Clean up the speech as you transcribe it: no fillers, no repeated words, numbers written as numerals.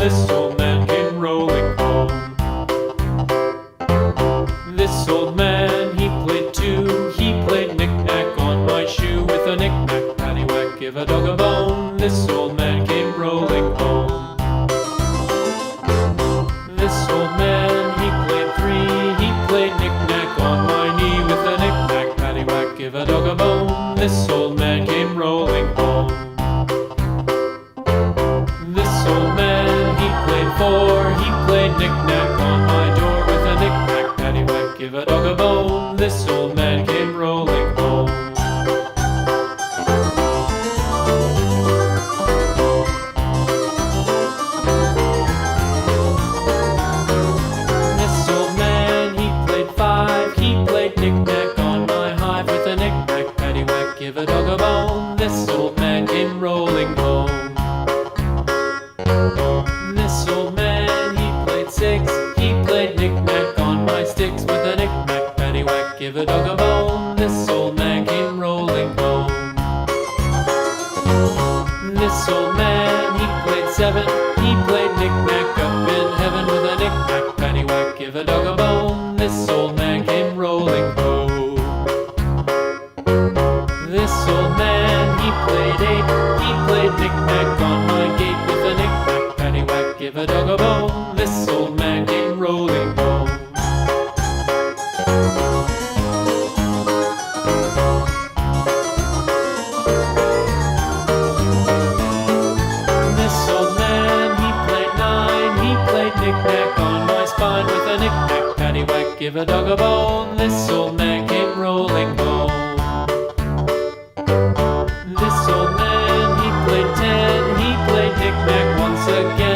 this old man came rolling home. This old man, he played too. He played knick-knack on my shoe. With a knick-knack, paddywhack, give a dog a bone. This old man came rolling home. This old man, he played three. He played knick-knack on my knee. With a knick-knack, paddywhack, give a dog a bone. This old man came rolling home. This old man, he played four. He played knick-knack on my door. With a knick-knack, paddywhack, give a dog a bone. This old man came rolling home. This old man, he played five. He played knick-knack on my hive. With a knick-knack, paddywhack, give a dog a bone. This old man came rolling home. This old man, he played six. He played knick-knack on my sticks. With a knick-knack, paddywhack, give a dog a bone. This old man came rolling home. This old man, he played seven. He played knick-knack up in heaven. With a knick-knack, paddywhack, give a dog a bone. This old man came rolling home. This old man, he played eight. He played knick-knack on my gate. With a knick-knack, paddywhack, give a dog a bone. This old man came rolling home. This old man, he played nine. He played knick-knack on my spine. With a knick-knack, paddywhack, give a dog a bone. This old man came rolling home. This old man, he played ten. He played knick-knack once again.